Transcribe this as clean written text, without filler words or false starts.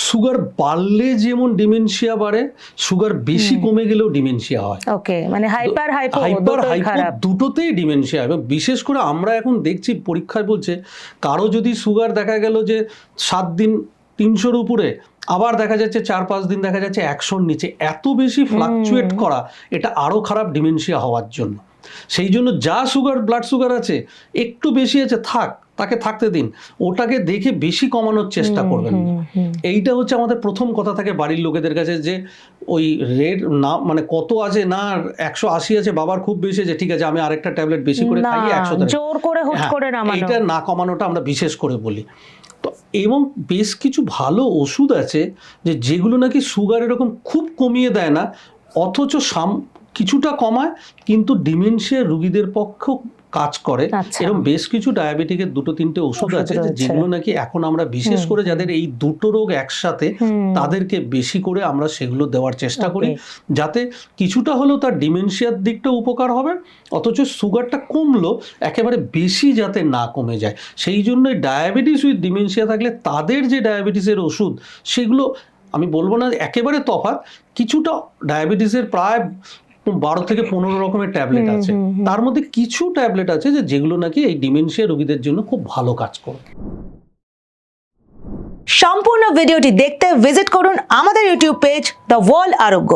Sugar বাড়লে যেমন dementia বাড়ে, সুগার বেশি কমে গেলেও ডিমেনশিয়া হয়। ওকে, মানে হাইপার হাইপো দুটোতেই ডিমেনশিয়া। এবং বিশেষ করে আমরা এখন দেখছি পরীক্ষায় বলছে কারো যদি সুগার দেখা গেল যে 7 দিন 300-র উপরে, আবার দেখা যাচ্ছে 4-5 দিন দেখা যাচ্ছে 100-র নিচে, এত বেশি ফ্লাকচুয়েট করা এটা আরো খারাপ ডিমেনশিয়া হওয়ার জন্য। সেই জন্য যা সুগার, ব্লাড সুগার আছে একটু বেশি আছে, তাকে থাকতে দিন, ওটাকে দেখে বেশি কমানোর চেষ্টা করবেন না। এইটা হচ্ছে আমাদের প্রথম কথা থাকে বাড়ির লোকেদের কাছে, যে ওই রেড না মানে কত আছে না 180 আছে, বাবার খুব বেশি আছে, ঠিক আছে আমি আরেকটা ট্যাবলেট বেশি করে খাই 100, জোর করে হুট করে নামানো, এটা না কমানোটা আমরা বিশেষ করে বলি। তো এবং বেশ কিছু ভালো ওষুধ আছে যেগুলো নাকি সুগার এরকম খুব কমিয়ে দেয় না, অথচ কিছুটা কমায়, কিন্তু ডিমেনশিয়া রোগীদের পক্ষেও কাজ করে। এরকম বেশ কিছু ডায়াবেটিকের 2-3টে ওষুধ আছে যেগুলো নাকি এখন আমরা বিশেষ করে যাদের এই দুটো রোগ একসাথে, তাদেরকে বেশি করে আমরা সেগুলো দেওয়ার চেষ্টা করি, যাতে কিছুটা হলেও তার ডিমেনশিয়ার দিকটা উপকার হবে, অথচ সুগারটা কমলো একেবারে বেশি যাতে না কমে যায়। সেই জন্য ডায়াবেটিস উইথ ডিমেনশিয়া থাকলে তাদের যে ডায়াবেটিসের ওষুধ, সেগুলো আমি বলবো না একেবারে তফাৎ, কিছুটা ডায়াবেটিসের প্রায় 12 থেকে 15 রকমের ট্যাবলেট আছে, তার মধ্যে কিছু ট্যাবলেট আছে যেগুলো নাকি এই ডিমেনশিয়া রোগীদের জন্য খুব ভালো কাজ করে। সম্পূর্ণ ভিডিওটি দেখতে ভিজিট করুন আমাদের ইউটিউব পেজ দ্য ওয়ার্ল্ড আরোগ্য।